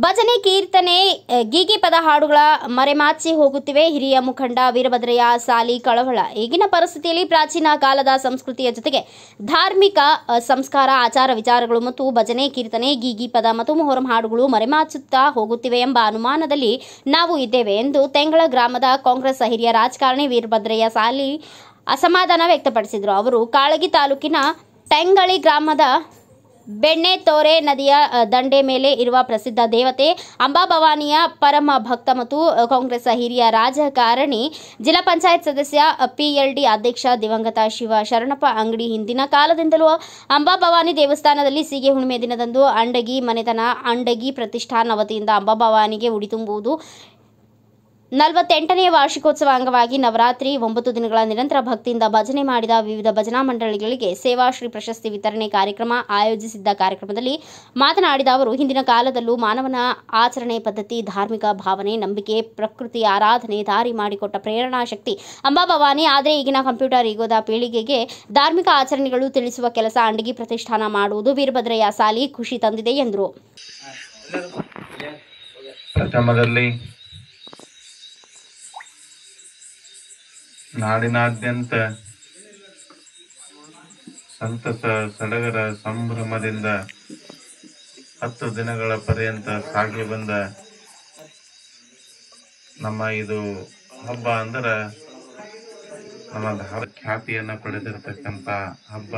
ಭಜನೆ ಕೀರ್ತನೆ ಗೀಗಿ ಪದ ಹಾಡುಗಳ ಮರೆಮಾಚಿ ಹೋಗುತ್ತಿವೆ. ಹಿರಿಯ ಮುಖಂಡ ವೀರಭದ್ರಯ್ಯ ಸಾಲಿ ಕಳವಳ. ಈಗಿನ ಪರಿಸ್ಥಿತಿಯಲ್ಲಿ ಪ್ರಾಚೀನ ಕಾಲದ ಸಂಸ್ಕೃತಿಯ ಜೊತೆಗೆ ಧಾರ್ಮಿಕ ಸಂಸ್ಕಾರ, ಆಚಾರ ವಿಚಾರಗಳು ಮತ್ತು ಭಜನೆ ಕೀರ್ತನೆ, ಗೀಗಿ ಪದ ಮತ್ತು ಮೊಹರಂ ಹಾಡುಗಳು ಮರೆಮಾಚುತ್ತಾ ಹೋಗುತ್ತಿವೆ ಎಂಬ ಅನುಮಾನದಲ್ಲಿ ನಾವು ಇದ್ದೇವೆ ಎಂದು ತೆಂಗಳ ಗ್ರಾಮದ ಕಾಂಗ್ರೆಸ್ ಹಿರಿಯ ರಾಜಕಾರಣಿ ವೀರಭದ್ರಯ್ಯ ಸಾಲಿ ಅಸಮಾಧಾನ ವ್ಯಕ್ತಪಡಿಸಿದರು. ಅವರು ಕಾಳಗಿ ತಾಲೂಕಿನ ತೆಂಗಳಿ ಗ್ರಾಮದ ಬೆಣ್ಣೆತೋರೆ ನದಿಯ ದಂಡೆ ಮೇಲೆ ಇರುವ ಪ್ರಸಿದ್ಧ ದೇವತೆ ಅಂಬಾಭವಾನಿಯ ಪರಮ ಭಕ್ತ ಮತ್ತು ಕಾಂಗ್ರೆಸ್ ಹಿರಿಯ ರಾಜಕಾರಣಿ, ಜಿಲ್ಲಾ ಪಂಚಾಯತ್ ಸದಸ್ಯ, PLD ಅಧ್ಯಕ್ಷ ದಿವಂಗತ ಶಿವ ಶರಣಪ್ಪ ಅಂಗಡಿ. ಹಿಂದಿನ ಕಾಲದಿಂದಲೂ ಅಂಬಾಭವಾನಿ ದೇವಸ್ಥಾನದಲ್ಲಿ ಸೀಗೆ ಹುಣ್ಣಿಮೆ ದಿನದಂದು ಅಂಡಗಿ ಮನೆತನ ಅಂಡಗಿ ಪ್ರತಿಷ್ಠಾನ ವತಿಯಿಂದ ಅಂಬಾಭವಾನಿಗೆ ಉಡಿ ತುಂಬುವುದು. 48ನೇ ವಾರ್ಷಿಕೋತ್ಸವ ಅಂಗವಾಗಿ ನವರಾತ್ರಿ 9 ದಿನಗಳ ನಿರಂತರ ಭಕ್ತಿಯಿಂದ ಭಜನೆ ಮಾಡಿದ ವಿವಿಧ ಭಜನಾ ಮಂಡಳಿಗಳಿಗೆ ಸೇವಾಶ್ರೀ ಪ್ರಶಸ್ತಿ ವಿತರಣೆ ಕಾರ್ಯಕ್ರಮ ಆಯೋಜಿಸಿದ್ದ ಕಾರ್ಯಕ್ರಮದಲ್ಲಿ ಮಾತನಾಡಿದ ಅವರು, ಹಿಂದಿನ ಕಾಲದಲ್ಲೂ ಮಾನವನ ಆಚರಣೆ ಪದ್ಧತಿ, ಧಾರ್ಮಿಕ ಭಾವನೆ, ನಂಬಿಕೆ, ಪ್ರಕೃತಿ ಆರಾಧನೆ ದಾರಿ ಮಾಡಿಕೊಟ್ಟ ಪ್ರೇರಣಾ ಶಕ್ತಿ ಅಂಬಾಭವಾನಿ. ಆದರೆ ಈಗಿನ ಕಂಪ್ಯೂಟರ್ ಯುಗದ ಪೀಳಿಗೆಗೆ ಧಾರ್ಮಿಕ ಆಚರಣೆಗಳು ತಿಳಿಸುವ ಕೆಲಸ ಅಂಡಗಿ ಪ್ರತಿಷ್ಠಾನ ಮಾಡುವುದು ವೀರಭದ್ರಯ್ಯ ಸಾಲಿ ಖುಷಿ ತಂದಿದೆ ಎಂದರು. ಪ್ರಥಮದಲ್ಲಿ ನಾಡಿನಾದ್ಯಂತ ಸಂತಸ ಸಡಗರ ಸಂಭ್ರಮದಿಂದ 10 ದಿನಗಳ ಪರ್ಯಂತ ಸಾಗಿ ಬಂದ ನಮ್ಮ ಇದು ಹಬ್ಬ ಅಂದ್ರೆ ನಮ್ಮ ಖ್ಯಾತಿಯನ್ನ ಪಡೆದಿರತಕ್ಕಂತ ಹಬ್ಬ.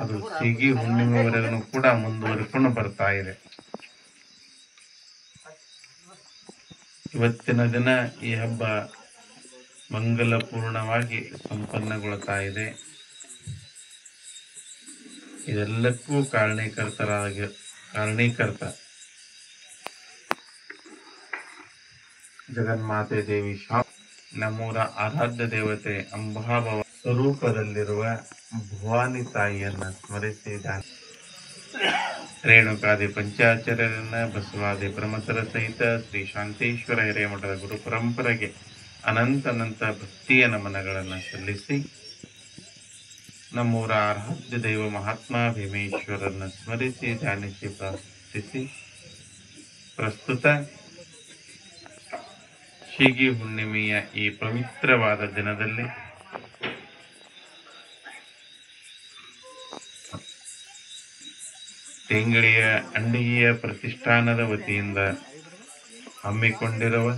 ಅದು ಸೀಗಿ ಹುಣ್ಣಿಮೆವರೆಗೂ ಕೂಡ ಮುಂದುವರಿಕೊಂಡು ಬರ್ತಾ ಇದೆ. ಇವತ್ತಿನ ದಿನ ಈ ಹಬ್ಬ ಮಂಗಲಪೂರ್ಣವಾಗಿ ಸಂಪನ್ನಗೊಳ್ತಾ ಇದೆ. ಇದೆಲ್ಲಕ್ಕೂ ಕಾರಣೀಕರ್ತ ಜಗನ್ಮಾತೆ ದೇವಿ ನಮ್ಮೂರ ಆರಾಧ್ಯ ದೇವತೆ ಅಂಬಾಭವ ಸ್ವರೂಪದಲ್ಲಿರುವ ಭವಾನಿ ತಾಯಿಯನ್ನ ಸ್ಮರಿಸಿದ ರೇಣುಕಾದಿ ಪಂಚಾಚಾರ್ಯರನ್ನ, ಬಸವಾದಿ ಪ್ರಮಥರ ಸಹಿತ ಶ್ರೀ ಶಾಂತೇಶ್ವರ ಹಿರೇಮಠದ ಗುರು ಪರಂಪರೆಗೆ ಅನಂತ ಭಕ್ತಿಯ ನಮನಗಳನ್ನು ಸಲ್ಲಿಸಿ ನಮ್ಮೂರ ಆರಾಧ್ಯ ದೈವ ಮಹಾತ್ಮ ಭೀಮೇಶ್ವರನ್ನ ಸ್ಮರಿಸಿ ಧ್ಯಾನಿಸಿ ಪ್ರಾರ್ಥಿಸಿ ಪ್ರಸ್ತುತ ಸೀಗಿ ಹುಣ್ಣಿಮೆಯ ಈ ಪವಿತ್ರವಾದ ದಿನದಲ್ಲಿ ತೆಂಗಳಿಯ ಅಂಡಿಗೆಯ ಪ್ರತಿಷ್ಠಾನದ ವತಿಯಿಂದ ಹಮ್ಮಿಕೊಂಡಿರುವ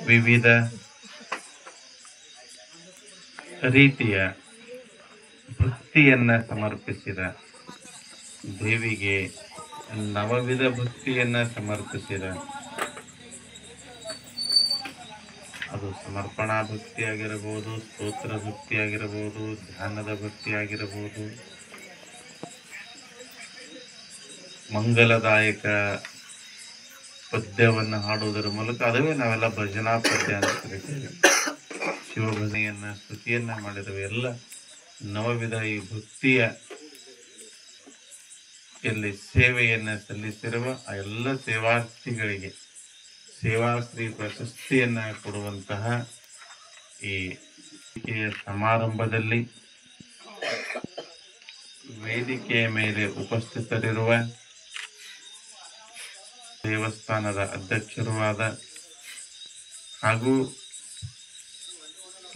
ವಿವಿಧ ರೀತಿಯ ಭಕ್ತಿಯನ್ನ ಸಮರ್ಪಿಸಿದ ದೇವಿಗೆ ನವವಿಧ ಭಕ್ತಿಯನ್ನ ಸಮರ್ಪಿಸಿದ, ಅದು ಸಮರ್ಪಣಾ ಭಕ್ತಿ ಆಗಿರಬಹುದು, ಸ್ತೋತ್ರ ಭಕ್ತಿ ಆಗಿರಬಹುದು, ಧ್ಯಾನದ ಭಕ್ತಿ ಆಗಿರಬಹುದು, ಮಂಗಲದಾಯಕ ಪದ್ಯವನ್ನು ಹಾಡುವುದರ ಮೂಲಕ, ಅದುವೇ ನಾವೆಲ್ಲ ಭಜನಾ ಪದ್ಯ ಅಂತ ಕರಿತೇವೆ. ಶಿವಭಜನೆಯನ್ನ ಸ್ತುತಿಯನ್ನ ಮಾಡಿದವೆ. ಎಲ್ಲ ನವವಿಧ ಈ ಭಕ್ತಿಯ ಎಲ್ಲಿ ಸೇವೆಯನ್ನ ಸಲ್ಲಿಸಿರುವ ಆ ಎಲ್ಲ ಸೇವಾರ್ಥಿಗಳಿಗೆ ಸೇವಾಶ್ರೀ ಪ್ರಶಸ್ತಿಯನ್ನ ಕೊಡುವಂತಹ ಈ ಸಮಾರಂಭದಲ್ಲಿ ವೇದಿಕೆಯ ಮೇಲೆ ಉಪಸ್ಥಿತರಿರುವ ದೇವಸ್ಥಾನದ ಅಧ್ಯಕ್ಷರೂ ಆದ ಹಾಗೂ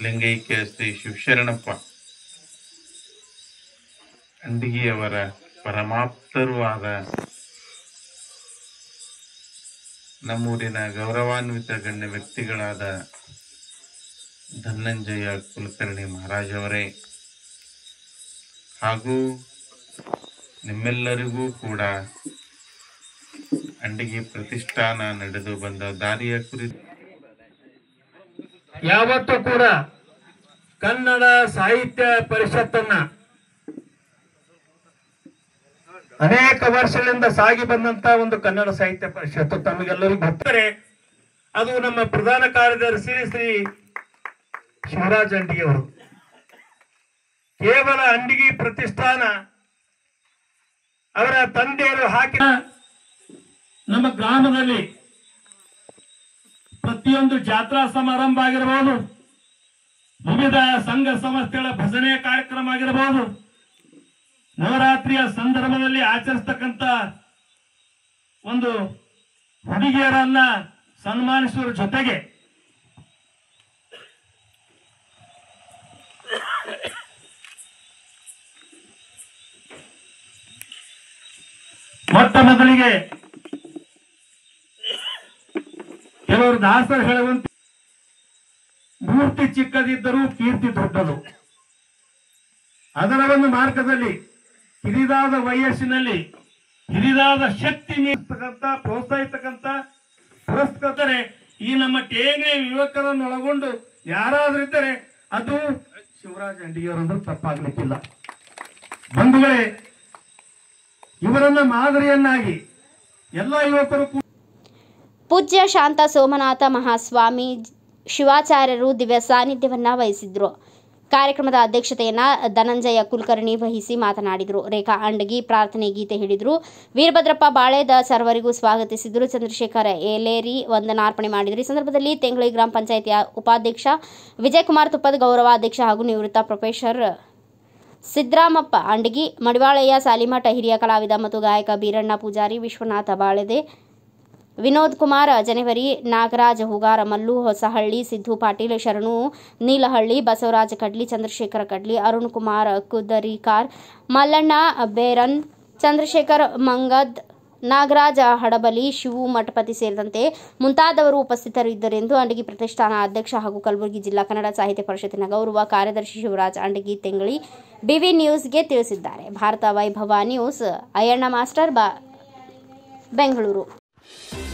ಲಿಂಗೈಕ್ಯ ಶ್ರೀ ಶಿವಶರಣಪ್ಪ ಅಂಡಿಗೆಯವರ ಪರಮಾಪ್ತರೂ ಆದ ನಮ್ಮೂರಿನ ಗೌರವಾನ್ವಿತ ಗಣ್ಯ ವ್ಯಕ್ತಿಗಳಾದ ಧನಂಜಯ ಕುಲಕರ್ಣಿ ಮಹಾರಾಜವರೇ ಹಾಗೂ ನಿಮ್ಮೆಲ್ಲರಿಗೂ ಕೂಡ ಅಂಡಿಗೆ ಪ್ರತಿಷ್ಠಾನ ನಡೆದು ಬಂದ ದಾರಿಯ ಕುರಿತು ಯಾವತ್ತೂ ಕೂಡ ಕನ್ನಡ ಸಾಹಿತ್ಯ ಪರಿಷತ್ತನ್ನ ಅನೇಕ ವರ್ಷಗಳಿಂದ ಸಾಗಿ ಬಂದಂತ ಒಂದು ಕನ್ನಡ ಸಾಹಿತ್ಯ ಪರಿಷತ್ತು ತಮಗೆಲ್ಲರಿಗೂ ಗೊತ್ತರೆ. ಅದು ನಮ್ಮ ಪ್ರಧಾನ ಕಾರ್ಯದರ್ಶಿ ಶ್ರೀ ಶಿವರಾಜ್ ಅಂಡಿಗೆ ಅವರು. ಕೇವಲ ಅಂಡಿಗೆ ಪ್ರತಿಷ್ಠಾನ ಅವರ ತಂದೆಯರು ಹಾಕಿದ ನಮ್ಮ ಗ್ರಾಮದಲ್ಲಿ ಪ್ರತಿಯೊಂದು ಜಾತ್ರಾ ಸಮಾರಂಭ ಆಗಿರಬಹುದು, ವಿವಿಧ ಸಂಘ ಸಂಸ್ಥೆಗಳ ಭಜನೆ ಕಾರ್ಯಕ್ರಮ ಆಗಿರಬಹುದು, ನವರಾತ್ರಿಯ ಸಂದರ್ಭದಲ್ಲಿ ಆಚರಿಸ್ತಕ್ಕಂಥ ಒಂದು ಹುಡುಗಿಯರನ್ನ ಸನ್ಮಾನಿಸುವ ಜೊತೆಗೆ ಮೊಟ್ಟ ಮೊದಲಿಗೆ ಕೆಲವರು ದಾಸರು ಹೇಳುವಂತೆ ಮೂರ್ತಿ ಚಿಕ್ಕದಿದ್ದರೂ ಕೀರ್ತಿ ದೊಡ್ಡದು. ಅದರ ಒಂದು ಮಾರ್ಗದಲ್ಲಿ ಹಿರಿದಾದ ವಯಸ್ಸಿನಲ್ಲಿ ಹಿರಿದಾದ ಶಕ್ತಿ ಮೀರ್ತಕ್ಕಂಥ ಪ್ರೋತ್ಸಾಹಿಸ್ತಕ್ಕಂಥ ಪುರಸ್ಕರ್ತರೆ ಈ ನಮ್ಮ ಟೇಂಗ್ರೆ ಯುವಕರನ್ನು ಒಳಗೊಂಡು ಯಾರಾದ್ರೂ ಇದ್ದರೆ ಅದು ಶಿವರಾಜ್ ಅಂಡಿಗೆಯವರಂದ್ರೂ ತಪ್ಪಾಗ್ಲಿಕ್ಕಿಲ್ಲ. ಬಂಧುಗಳೇ, ಇವರನ್ನ ಮಾದರಿಯನ್ನಾಗಿ ಎಲ್ಲ ಯುವಕರು ಪೂಜ್ಯ ಶಾಂತ ಸೋಮನಾಥ ಮಹಾಸ್ವಾಮಿ ಶಿವಾಚಾರ್ಯರು ದಿವ್ಯ ಸಾನ್ನಿಧ್ಯವನ್ನ ವಹಿಸಿದ್ರು. ಕಾರ್ಯಕ್ರಮದ ಅಧ್ಯಕ್ಷತೆಯನ್ನ ಧನಂಜಯ ಕುಲಕರ್ಣಿ ವಹಿಸಿ ಮಾತನಾಡಿದರು. ರೇಖಾ ಅಂಡಗಿ ಪ್ರಾರ್ಥನೆ ಗೀತೆ ಹೇಳಿದರು. ವೀರಭದ್ರಪ್ಪ ಬಾಳೆದ ಸರ್ವರಿಗೂ ಸ್ವಾಗತಿಸಿದರು. ಚಂದ್ರಶೇಖರ್ ಏಲೇರಿ ವಂದನಾರ್ಪಣೆ ಮಾಡಿದರು. ಈ ಸಂದರ್ಭದಲ್ಲಿ ತೆಂಗಳಿ ಗ್ರಾಮ ಪಂಚಾಯಿತಿಯ ಉಪಾಧ್ಯಕ್ಷ ವಿಜಯಕುಮಾರ್ ತುಪ್ಪದ ಗೌರವಾಧ್ಯಕ್ಷ ಹಾಗೂ ನಿವೃತ್ತ ಪ್ರೊಫೆಸರ್ ಸಿದ್ದರಾಮಪ್ಪ ಅಂಡಗಿ, ಮಡಿವಾಳಯ್ಯ ಸಾಲಿಮಠ, ಹಿರಿಯ ಕಲಾವಿದ ಮತ್ತು ಗಾಯಕ ಬೀರಣ್ಣ ಪೂಜಾರಿ, ವಿಶ್ವನಾಥ ಬಾಳೆದೆ, ವಿನೋದ್ ಕುಮಾರ್ ಜನವರಿ, ನಾಗರಾಜ ಹುಗಾರ, ಮಲ್ಲು ಹೊಸಹಳ್ಳಿ, ಸಿದ್ದು ಪಾಟೀಲ್, ಶರಣು ನೀಲಹಳ್ಳಿ, ಬಸವರಾಜ ಕಡ್ಲಿ, ಚಂದ್ರಶೇಖರ ಕಡ್ಲಿ, ಅರುಣ್ ಕುಮಾರ್ ಕುದರಿಕಾರ್, ಮಲ್ಲಣ್ಣ ಬೇರನ್, ಚಂದ್ರಶೇಖರ್ ಮಂಗದ್, ನಾಗರಾಜ ಹಡಬಲಿ, ಶಿವು ಮಠಪತಿ ಸೇರಿದಂತೆ ಮುಂತಾದವರು ಉಪಸ್ಥಿತರಿದ್ದರೆಂದು ಅಂಡಗಿ ಪ್ರತಿಷ್ಠಾನ ಅಧ್ಯಕ್ಷ ಹಾಗೂ ಕಲಬುರಗಿ ಜಿಲ್ಲಾ ಕನ್ನಡ ಸಾಹಿತ್ಯ ಪರಿಷತ್ತಿನ ಗೌರವ ಕಾರ್ಯದರ್ಶಿ ಶಿವರಾಜ್ ಅಂಡಗಿ ತೆಂಗಳಿ ಬಿವಿ ನ್ಯೂಸ್ಗೆ ತಿಳಿಸಿದ್ದಾರೆ. ಭಾರತ ವೈಭವ news, Ayyanna master, Bengaluru.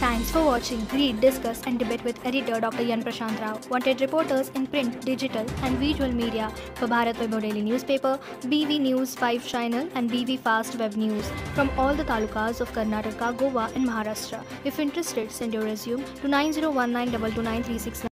Thanks for watching. Read, discuss and debate with editor Dr. Yan Prashant Rao. Wanted reporters in print, digital and visual media for Bharat Vaibhav Daily Newspaper, BV News 5 Channel and BV Fast Web News from all the talukas of Karnataka, Goa and Maharashtra. If interested, send your resume to 9019229369.